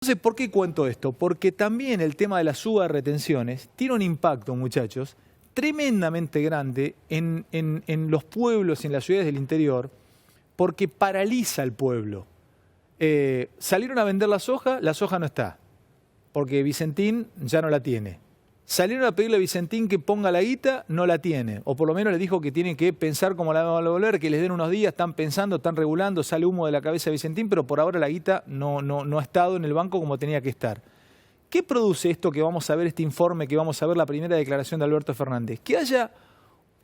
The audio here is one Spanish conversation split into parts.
Entonces, ¿por qué cuento esto? Porque también el tema de la suba de retenciones tiene un impacto, muchachos, tremendamente grande en los pueblos y en las ciudades del interior, porque paraliza al pueblo. Salieron a vender la soja no está, porque Vicentín ya no la tiene. Salieron a pedirle a Vicentín que ponga la guita, no la tiene. O por lo menos le dijo que tiene que pensar cómo la van a devolver, que les den unos días, están pensando, están regulando, sale humo de la cabeza de Vicentín, pero por ahora la guita no ha estado en el banco como tenía que estar. ¿Qué produce esto que vamos a ver, este informe, que vamos a ver la primera declaración de Alberto Fernández? Que haya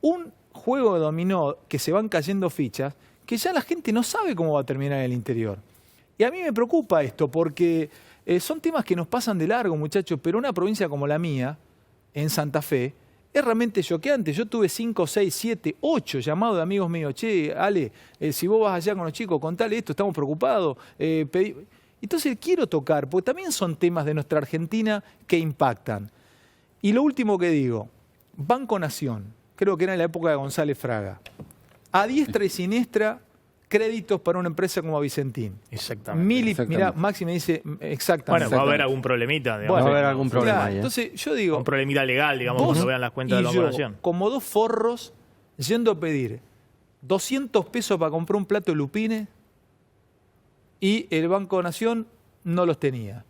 un juego de dominó, que se van cayendo fichas, que ya la gente no sabe cómo va a terminar en el interior. Y a mí me preocupa esto, porque son temas que nos pasan de largo, muchachos, pero una provincia como la mía, en Santa Fe, es realmente choqueante. Yo tuve 5, 6, 7, 8 llamados de amigos míos. Che, Ale, si vos vas allá con los chicos, contale esto, estamos preocupados. Entonces quiero tocar, porque también son temas de nuestra Argentina que impactan. Y lo último que digo, Banco Nación, creo que era en la época de González Fraga. A diestra y siniestra, créditos para una empresa como Vicentín. Exactamente. Mirá, Maxi me dice exactamente. Bueno, va a haber algún problemita, digamos. Va a haber algún problema Claro, ahí. Entonces yo digo... Un problemita legal, digamos, cuando vean las cuentas de la Nación. Como dos forros, yendo a pedir 200 pesos para comprar un plato de lupines y el Banco Nación no los tenía.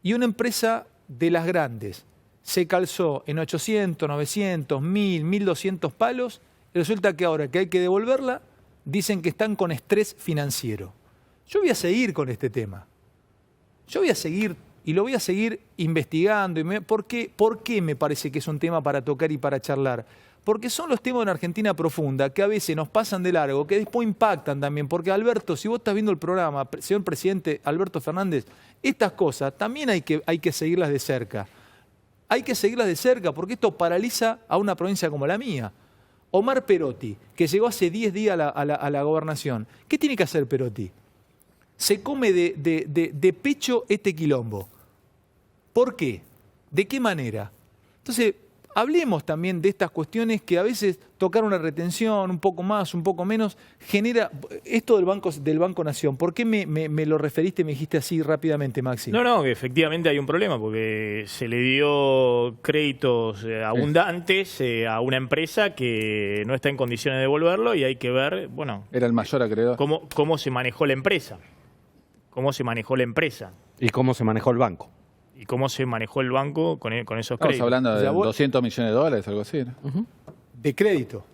Y una empresa de las grandes se calzó en 800, 900, 1000, 1200 palos y resulta que ahora que hay que devolverla, dicen que están con estrés financiero. Yo voy a seguir con este tema. Yo voy a seguir y lo voy a seguir investigando. ¿Por qué me parece que es un tema para tocar y para charlar? Porque son los temas de una Argentina profunda que a veces nos pasan de largo, que después impactan también. Porque Alberto, si vos estás viendo el programa, señor presidente Alberto Fernández, estas cosas también hay que seguirlas de cerca. Hay que seguirlas de cerca porque esto paraliza a una provincia como la mía. Omar Perotti, que llegó hace 10 días a la gobernación. ¿Qué tiene que hacer Perotti? Se come de pecho este quilombo. ¿Por qué? ¿De qué manera? Entonces, hablemos también de estas cuestiones que a veces tocar una retención, un poco más, un poco menos, genera esto del Banco Nación. ¿Por qué me lo referiste, me dijiste así rápidamente, Maxi? No, que efectivamente hay un problema porque se le dio créditos abundantes a una empresa que no está en condiciones de devolverlo y hay que ver, bueno... Era el mayor acreedor. ¿Cómo se manejó la empresa? ¿Cómo se manejó la empresa? ¿Y cómo se manejó el banco? ¿Y cómo se manejó el banco con esos Estamos créditos? hablando de 200 millones de dólares, algo así, ¿no? De crédito.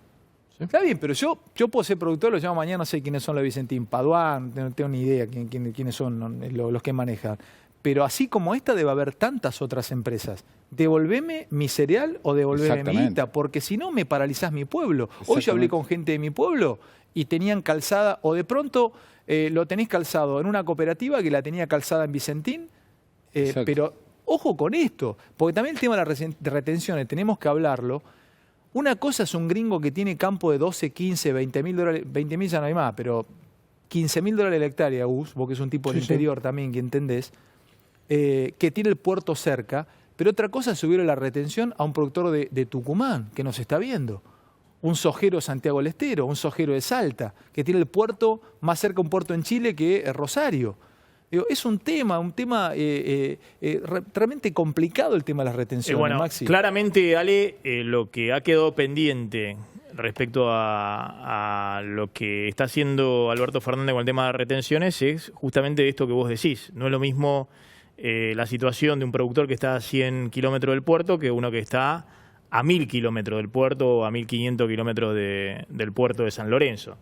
¿Sí? Está bien, pero yo puedo ser productor, lo llamo mañana, no sé quiénes son los Vicentín Paduán, no tengo ni idea quiénes son los que manejan. Pero así como esta debe haber tantas otras empresas. Devolveme mi cereal o devolveme mi guita, porque si no me paralizás mi pueblo. Hoy yo hablé con gente de mi pueblo y tenían calzada, o de pronto lo tenés calzado en una cooperativa que la tenía calzada en Vicentín. Pero ojo con esto, porque también el tema de las retenciones, tenemos que hablarlo. Una cosa es un gringo que tiene campo de 12, 15, 20 mil dólares, 20 mil ya no hay más, pero 15 mil dólares la hectárea, Gus, vos que es un tipo del interior también, que entendés, que tiene el puerto cerca, pero otra cosa es subirle la retención a un productor de Tucumán, que nos está viendo. Un sojero de Santiago del Estero, un sojero de Salta, que tiene el puerto más cerca un puerto en Chile que Rosario. Es un tema realmente complicado el tema de las retenciones, bueno, Maxi. Claramente, Ale, lo que ha quedado pendiente respecto a lo que está haciendo Alberto Fernández con el tema de retenciones es justamente esto que vos decís. No es lo mismo la situación de un productor que está a 100 kilómetros del puerto que uno que está a 1000 kilómetros del puerto o a 1500 kilómetros del puerto de San Lorenzo.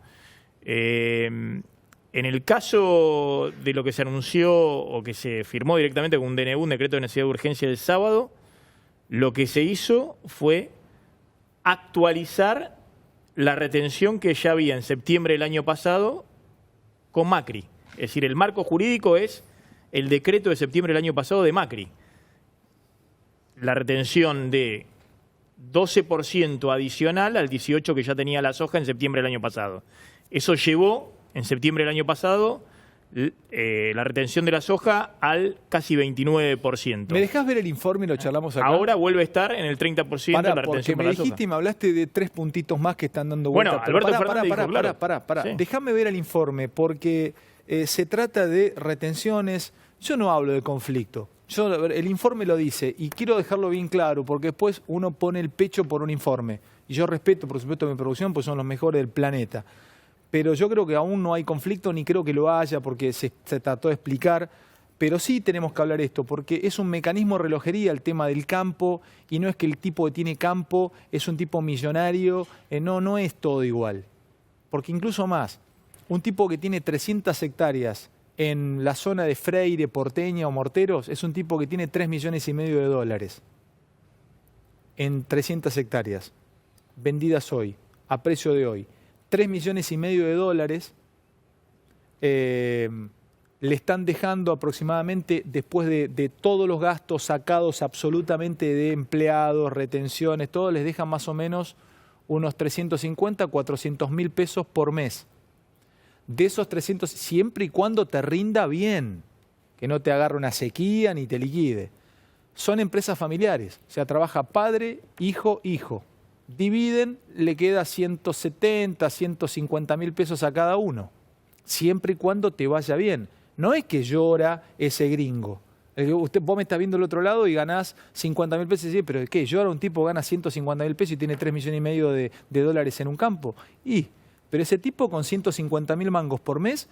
En el caso de lo que se anunció o que se firmó directamente con un DNU, un decreto de necesidad de urgencia el sábado, lo que se hizo fue actualizar la retención que ya había en septiembre del año pasado con Macri. Es decir, el marco jurídico es el decreto de septiembre del año pasado de Macri. La retención de 12% adicional al 18% que ya tenía la soja en septiembre del año pasado. Eso llevó en septiembre del año pasado la retención de la soja al casi 29%. ¿Me dejás ver el informe y lo charlamos acá? Ahora vuelve a estar en el 30% de la retención para la soja. Porque me dijiste y me hablaste de 3 puntitos más que están dando vuelta. Bueno, Alberto Fernández pará. Sí. Déjame ver el informe porque se trata de retenciones Yo no hablo de conflicto. El informe lo dice y quiero dejarlo bien claro porque después uno pone el pecho por un informe. Y yo respeto, por supuesto, mi producción, pues son los mejores del planeta. Pero yo creo que aún no hay conflicto, ni creo que lo haya, porque se trató de explicar. Pero sí tenemos que hablar esto, porque es un mecanismo de relojería el tema del campo, y no es que el tipo que tiene campo es un tipo millonario. No es todo igual. Porque incluso más, un tipo que tiene 300 hectáreas en la zona de Freire, Porteña o Morteros, es un tipo que tiene 3,5 millones de dólares en 300 hectáreas, vendidas hoy, a precio de hoy. 3,5 millones de dólares le están dejando aproximadamente, después de todos los gastos sacados absolutamente de empleados, retenciones, todo, les dejan más o menos unos 350, 400 mil pesos por mes. De esos 300, siempre y cuando te rinda bien, que no te agarre una sequía ni te liquide. Son empresas familiares, o sea, trabaja padre, hijo, hijo. Dividen, le queda 170, 150 mil pesos a cada uno, siempre y cuando te vaya bien. No es que llora ese gringo. Vos me estás viendo del otro lado y ganás 50 mil pesos y decís, pero ¿qué? ¿Llora un tipo que gana 150 mil pesos y tiene 3,5 millones de dólares en un campo? Pero ese tipo con 150 mil mangos por mes,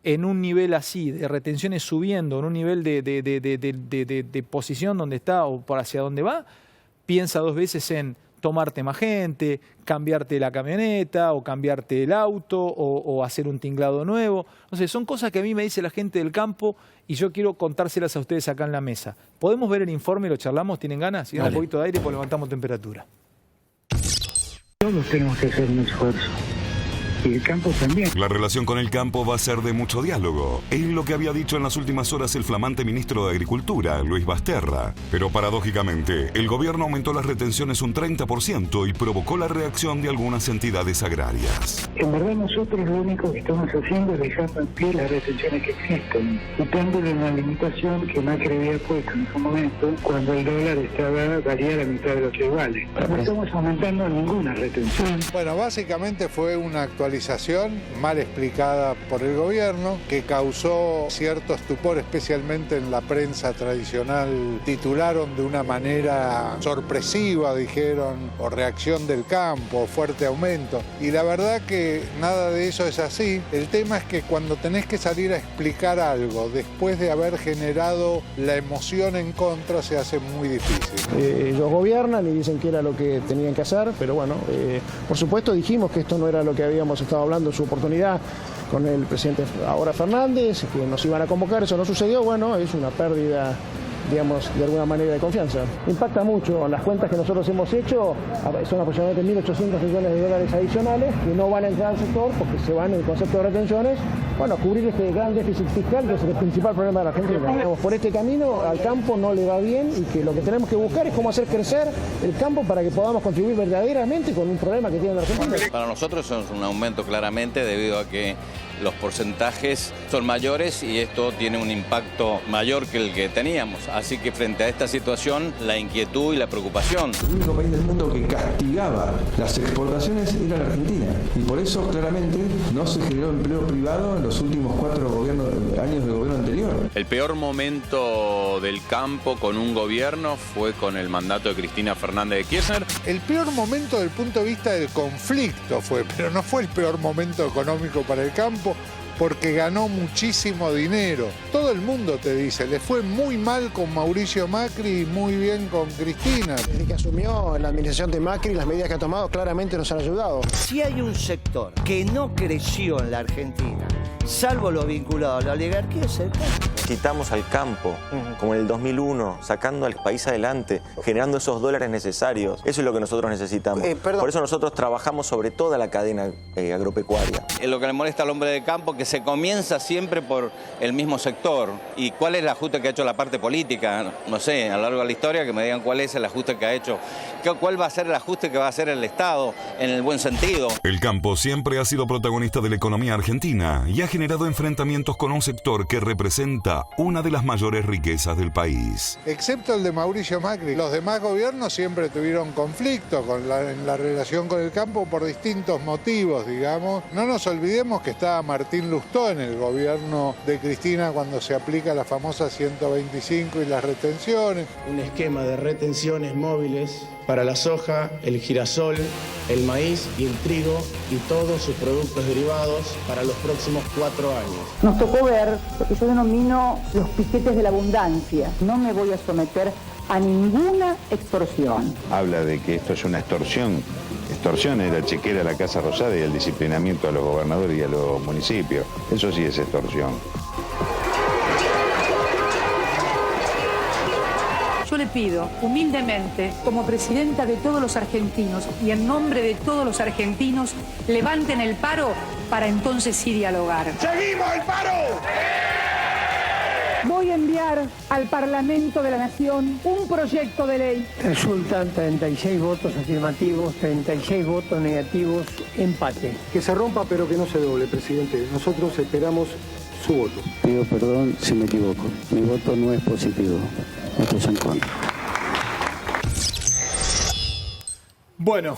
en un nivel así, de retenciones subiendo, en un nivel de posición donde está o por hacia dónde va, piensa dos veces en tomarte más gente, cambiarte la camioneta o cambiarte el auto o hacer un tinglado nuevo. O sea, son cosas que a mí me dice la gente del campo y yo quiero contárselas a ustedes acá en la mesa. ¿Podemos ver el informe? ¿Lo charlamos? ¿Tienen ganas? Si da un poquito de aire, pues levantamos temperatura. Todos tenemos que hacer un esfuerzo. Y el campo también. La relación con el campo va a ser de mucho diálogo. Es lo que había dicho en las últimas horas el flamante ministro de Agricultura, Luis Basterra. Pero paradójicamente, el gobierno aumentó las retenciones un 30% y provocó la reacción de algunas entidades agrarias. En verdad nosotros lo único que estamos haciendo es dejando en pie las retenciones que existen, quitándole una limitación que Macri había puesto en su momento cuando el dólar valía la mitad de lo que vale. No estamos aumentando ninguna retención. Bueno, básicamente fue una actualización mal explicada por el gobierno que causó cierto estupor, especialmente en la prensa tradicional. Titularon de una manera sorpresiva, dijeron, o reacción del campo, fuerte aumento. Y la verdad que nada de eso es así. El tema es que cuando tenés que salir a explicar algo después de haber generado la emoción en contra, se hace muy difícil. Ellos gobiernan y dicen que era lo que tenían que hacer, pero bueno, por supuesto dijimos que esto no era lo que habíamos estado hablando en su oportunidad con el presidente ahora Fernández, que nos iban a convocar, eso no sucedió. Bueno, es una pérdida, digamos, de alguna manera de confianza. Impacta mucho. Las cuentas que nosotros hemos hecho son aproximadamente 1.800 millones de dólares adicionales que no van a entrar al sector porque se van en el concepto de retenciones, bueno, a cubrir este gran déficit fiscal que es el principal problema de la Argentina. Por este camino al campo no le va bien y que lo que tenemos que buscar es cómo hacer crecer el campo para que podamos contribuir verdaderamente con un problema que tiene la Argentina. Para nosotros es un aumento claramente debido a que los porcentajes son mayores y esto tiene un impacto mayor que el que teníamos. Así que frente a esta situación, la inquietud y la preocupación. El único país del mundo que castigaba las exportaciones era la Argentina. Y por eso claramente no se generó empleo privado en los últimos 4 años del gobierno anterior. El peor momento del campo con un gobierno fue con el mandato de Cristina Fernández de Kirchner. El peor momento desde el punto de vista del conflicto fue, pero no fue el peor momento económico para el campo, porque ganó muchísimo dinero. Todo el mundo te dice, le fue muy mal con Mauricio Macri y muy bien con Cristina. Desde que asumió la administración de Macri, las medidas que ha tomado claramente nos han ayudado. Si hay un sector que no creció en la Argentina, salvo lo vinculado a la oligarquía, es el campo. Necesitamos al campo, como en el 2001, sacando al país adelante, generando esos dólares necesarios. Eso es lo que nosotros necesitamos. Por eso nosotros trabajamos sobre toda la cadena agropecuaria. Lo que le molesta al hombre de campo es que se comienza siempre por el mismo sector. ¿Y cuál es el ajuste que ha hecho la parte política? No sé, a lo largo de la historia que me digan cuál es el ajuste que ha hecho. ¿Cuál va a ser el ajuste que va a hacer el Estado en el buen sentido? El campo siempre ha sido protagonista de la economía argentina y ha generado generado enfrentamientos con un sector que representa una de las mayores riquezas del país. Excepto el de Mauricio Macri, los demás gobiernos siempre tuvieron conflicto en la relación con el campo por distintos motivos, digamos. No nos olvidemos que estaba Martín Lustó en el gobierno de Cristina cuando se aplica la famosa 125 y las retenciones. Un esquema de retenciones móviles para la soja, el girasol, el maíz y el trigo y todos sus productos derivados para los próximos 4 años. Nos tocó ver lo que yo denomino los piquetes de la abundancia. No me voy a someter a ninguna extorsión. Habla de que esto es una extorsión. Extorsión es la chequera a la Casa Rosada y el disciplinamiento a los gobernadores y a los municipios. Eso sí es extorsión. Yo le pido humildemente, como presidenta de todos los argentinos y en nombre de todos los argentinos, levanten el paro para entonces sí dialogar. ¡Seguimos el paro! Voy a enviar al Parlamento de la Nación un proyecto de ley. Resultan 36 votos afirmativos, 36 votos negativos, empate. Que se rompa pero que no se doble, presidente. Nosotros esperamos su voto. Pido perdón si me equivoco. Mi voto no es positivo. Esto es en contra. Bueno,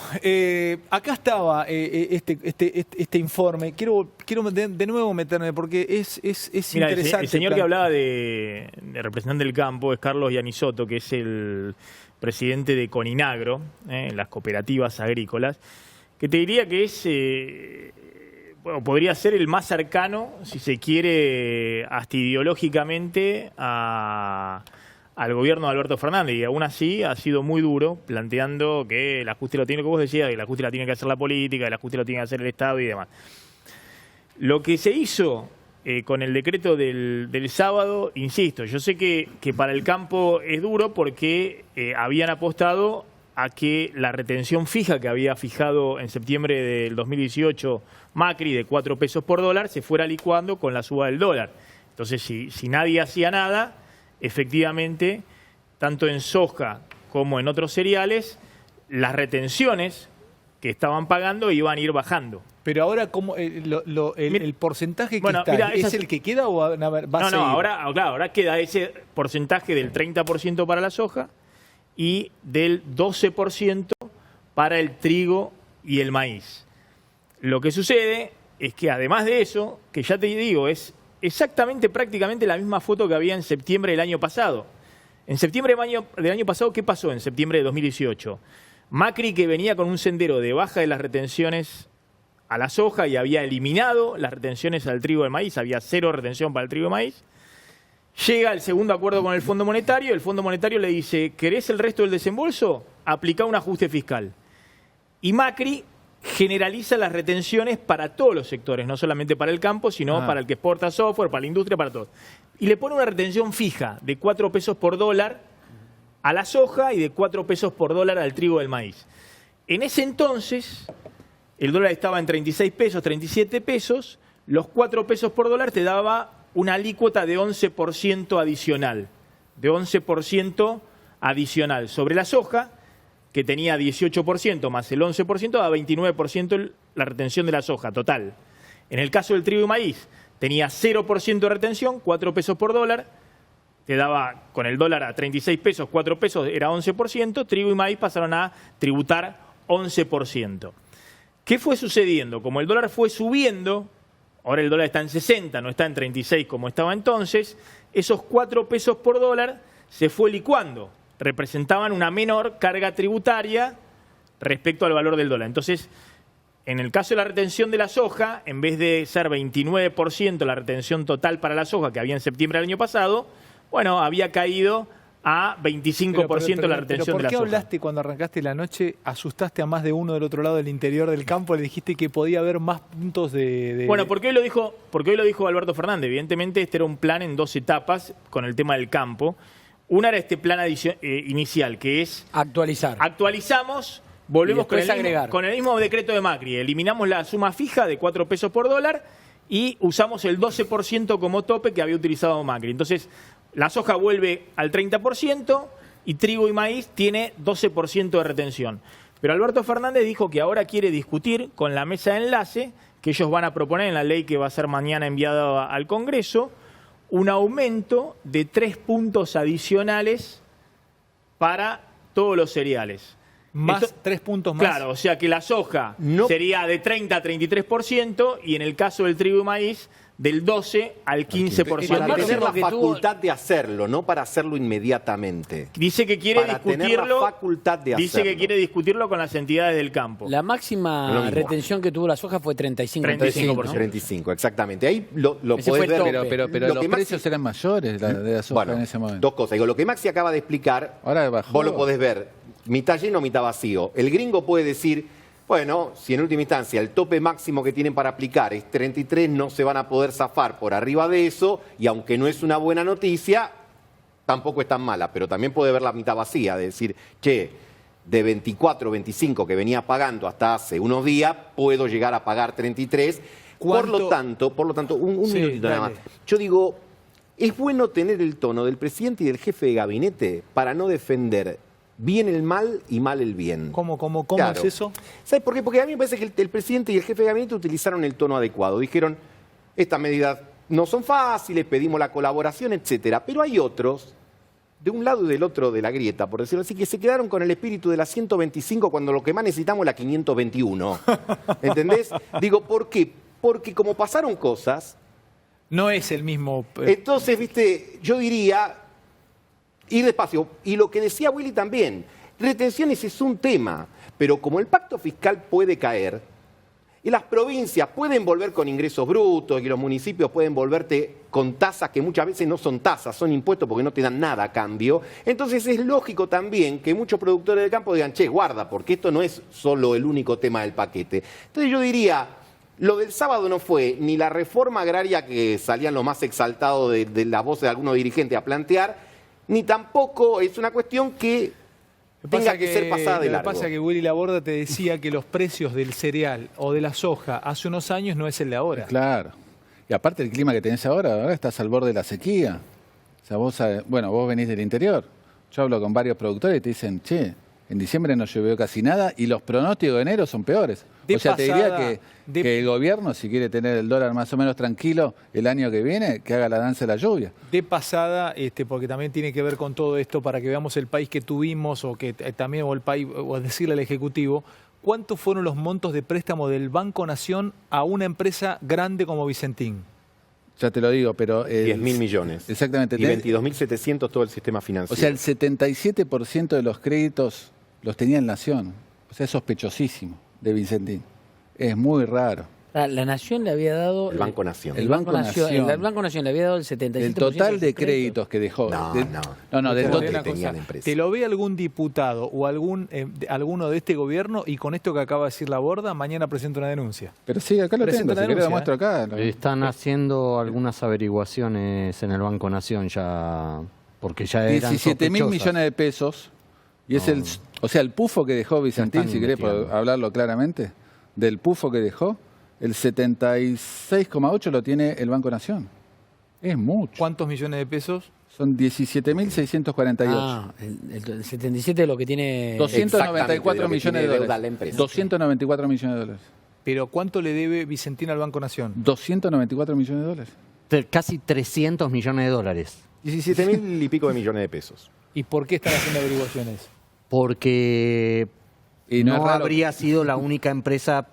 acá estaba este informe. Quiero de nuevo meterme porque es Mirá, interesante. El señor que hablaba de representante del campo es Carlos Yanisotto, que es el presidente de Coninagro, las cooperativas agrícolas, que te diría que es, bueno, podría ser el más cercano, si se quiere, hasta ideológicamente al gobierno de Alberto Fernández, y aún así ha sido muy duro, planteando que el ajuste lo tiene, como vos decías, que el ajuste lo tiene que hacer la política, el ajuste lo tiene que hacer el Estado y demás. Lo que se hizo con el decreto del sábado, insisto, yo sé que para el campo es duro porque habían apostado a que la retención fija que había fijado en septiembre del 2018 Macri de 4 pesos por dólar se fuera licuando con la suba del dólar. Entonces, si nadie hacía nada, efectivamente, tanto en soja como en otros cereales, las retenciones que estaban pagando iban a ir bajando. Pero ahora, ¿cómo el porcentaje que está, mira, ¿es el que queda o va a seguir? No, ahora queda ese porcentaje del 30% para la soja y del 12% para el trigo y el maíz. Lo que sucede es que además de eso, que ya te digo, es exactamente, prácticamente la misma foto que había en septiembre del año pasado. En septiembre del año pasado, ¿qué pasó en septiembre de 2018? Macri, que venía con un sendero de baja de las retenciones a la soja y había eliminado las retenciones al trigo y al maíz, había 0 retención para el trigo y maíz, llega el segundo acuerdo con el Fondo Monetario, el Fondo Monetario le dice, ¿querés el resto del desembolso? Aplicá un ajuste fiscal. Y Macri generaliza las retenciones para todos los sectores, no solamente para el campo, sino para el que exporta software, para la industria, para todos. Y le pone una retención fija de 4 pesos por dólar a la soja y de 4 pesos por dólar al trigo del maíz. En ese entonces, el dólar estaba en 36 pesos, 37 pesos, los 4 pesos por dólar te daba una alícuota de 11% adicional, sobre la soja, que tenía 18% más el 11%, da 29% la retención de la soja total. En el caso del trigo y maíz, tenía 0% de retención, 4 pesos por dólar, te daba con el dólar a 36 pesos, 4 pesos era 11%, trigo y maíz pasaron a tributar 11%. ¿Qué fue sucediendo? Como el dólar fue subiendo, ahora el dólar está en 60, no está en 36 como estaba entonces, esos 4 pesos por dólar se fue licuando. Representaban una menor carga tributaria respecto al valor del dólar. Entonces, en el caso de la retención de la soja, en vez de ser 29% la retención total para la soja que había en septiembre del año pasado, bueno, había caído a 25% la retención de la soja. ¿Por qué hablaste cuando arrancaste la noche, asustaste a más de uno del otro lado del interior del campo, le dijiste que podía haber más puntos de... Bueno, porque hoy lo dijo Alberto Fernández. Evidentemente este era un plan en 2 etapas con el tema del campo. Una era este plan inicial, que es... Actualizamos, volvemos con el mismo decreto de Macri. Eliminamos la suma fija de 4 pesos por dólar y usamos el 12% como tope que había utilizado Macri. Entonces, la soja vuelve al 30% y trigo y maíz tiene 12% de retención. Pero Alberto Fernández dijo que ahora quiere discutir con la mesa de enlace que ellos van a proponer en la ley que va a ser mañana enviada al Congreso, un aumento de 3 puntos adicionales para todos los cereales. Más 3 puntos más. Claro, o sea que la soja sería de 30 a 33% y en el caso del trigo y maíz del 12 al 15%. Para tener la facultad de hacerlo, no para hacerlo inmediatamente. Dice que quiere para discutirlo. Tener la facultad de dice hacerlo. que quiere discutirlo con las entidades del campo. La máxima retención que tuvo la soja fue 35%. 35, exactamente. Ahí lo podés ver. Pero los precios eran mayores de la soja en ese momento. Dos cosas. Digo, lo que Maxi acaba de explicar, vos lo podés ver mitad lleno, mitad vacío. El gringo puede decir, bueno, si en última instancia el tope máximo que tienen para aplicar es 33, no se van a poder zafar por arriba de eso, y aunque no es una buena noticia, tampoco es tan mala, pero también puede ver la mitad vacía, de decir, che, de 24, 25 que venía pagando hasta hace unos días, puedo llegar a pagar 33. Por lo tanto, un minutito nada más. Yo digo, es bueno tener el tono del presidente y del jefe de gabinete para no defender bien el mal y mal el bien. ¿Cómo Claro. es eso? ¿Sabes por qué? Porque a mí me parece que el presidente y el jefe de gabinete utilizaron el tono adecuado. Dijeron, estas medidas no son fáciles, pedimos la colaboración, etcétera. Pero hay otros, de un lado y del otro de la grieta, por decirlo así, que se quedaron con el espíritu de la 125 cuando lo que más necesitamos es la 521. ¿Entendés? Digo, ¿por qué? Porque como pasaron cosas... No es el mismo... Entonces, viste, yo diría... ir despacio. Y lo que decía Willy también, retenciones es un tema, pero como el pacto fiscal puede caer, y las provincias pueden volver con ingresos brutos, y los municipios pueden volverte con tasas que muchas veces no son tasas, son impuestos porque no te dan nada a cambio, entonces es lógico también que muchos productores del campo digan, che, guarda, porque esto no es solo el único tema del paquete. Entonces yo diría... Lo del sábado no fue ni la reforma agraria que salían los más exaltados de las voces de algunos dirigentes a plantear, ni tampoco es una cuestión que tenga que ser pasada de largo. Lo que pasa es que Willy Laborda te decía que los precios del cereal o de la soja hace unos años no es el de ahora. Claro. Y aparte el clima que tenés ahora estás al borde de la sequía. O sea, vos venís del interior. Yo hablo con varios productores y te dicen, che, en diciembre no llovió casi nada y los pronósticos de enero son peores. De o sea, te pasada, diría que el gobierno, si quiere tener el dólar más o menos tranquilo el año que viene, que haga la danza de la lluvia. De pasada, porque también tiene que ver con todo esto, para que veamos el país que tuvimos, o que también, o el país, o decirle al Ejecutivo, ¿cuántos fueron los montos de préstamo del Banco Nación a una empresa grande como Vicentín? Ya te lo digo, pero... 10.000 millones. Exactamente. Y 22.700 todo el sistema financiero. O sea, el 77% de los créditos los tenía el Nación. O sea, es sospechosísimo de Vicentín. Es muy raro. La Nación le había dado... El Banco Nación. El Banco Nación le había dado el 77%. El total de créditos que dejó. No, del total. ¿Te lo ve algún diputado o alguno de este gobierno y con esto que acaba de decir Laborda, mañana presenta una denuncia? Pero sí, acá lo tengo, si querés lo muestro acá. Están haciendo algunas averiguaciones en el Banco Nación ya, porque ya eran 17.000 millones de pesos. Y es el pufo que dejó Vicentín, si querés hablarlo claramente, del pufo que dejó, el 76,8 lo tiene el Banco Nación. Es mucho. ¿Cuántos millones de pesos? Son 17.648. Ah, el 77 es lo que tiene... 294 millones de dólares. 294 millones de dólares. ¿Pero cuánto le debe Vicentín al Banco Nación? 294 millones de dólares. Casi 300 millones de dólares. 17.000 y pico de millones de pesos. ¿Y por qué están haciendo averiguaciones? Porque no habría sido la única empresa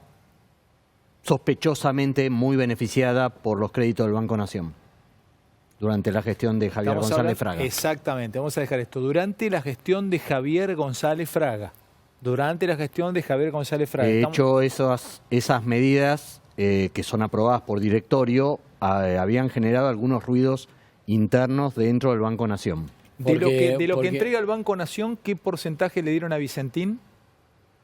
sospechosamente muy beneficiada por los créditos del Banco Nación durante la gestión de Javier González Fraga. Exactamente, vamos a dejar esto. Durante la gestión de Javier González Fraga. De hecho, esas medidas que son aprobadas por directorio habían generado algunos ruidos internos dentro del Banco Nación. De lo que entrega el Banco Nación, ¿qué porcentaje le dieron a Vicentín?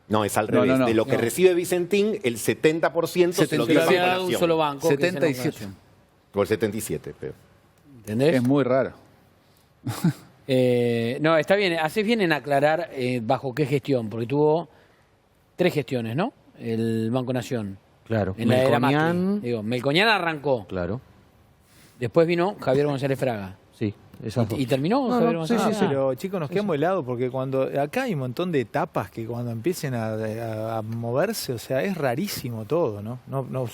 No, es al revés. De lo que recibe Vicentín, el 70% se lo dio al Banco Nación. Un solo banco. 77. O el 77, pero. ¿Entendés? Es muy raro. No, está bien. Haces bien en aclarar bajo qué gestión, porque tuvo 3 gestiones, ¿no? El Banco Nación. Claro. En la era Macri. Melconian arrancó. Claro. Después vino Javier González Fraga. Sí. ¿Y terminó? Sí, pero chicos, nos quedamos helados porque cuando acá hay un montón de etapas que cuando empiecen a moverse, o sea, es rarísimo todo, ¿no?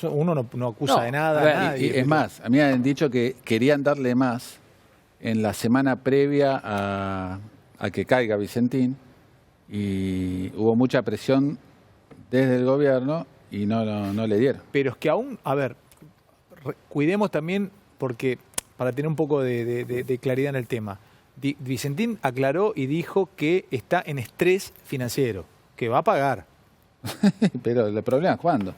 Uno no acusa de nada a nadie. Y es más, a mí me han dicho que querían darle más en la semana previa a que caiga Vicentín y hubo mucha presión desde el gobierno y no le dieron. Pero es que aún, a ver, cuidemos también porque para tener un poco de claridad en el tema. Vicentín aclaró y dijo que está en estrés financiero, que va a pagar. Pero el problema es cuándo.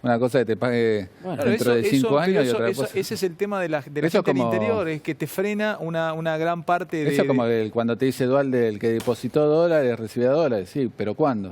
Una cosa que te pague dentro de 5 años y otra cosa. Ese es el tema de la gente del interior, es que te frena una gran parte de... Eso como cuando te dice Dualde, el que depositó dólares recibía dólares, sí, pero ¿cuándo?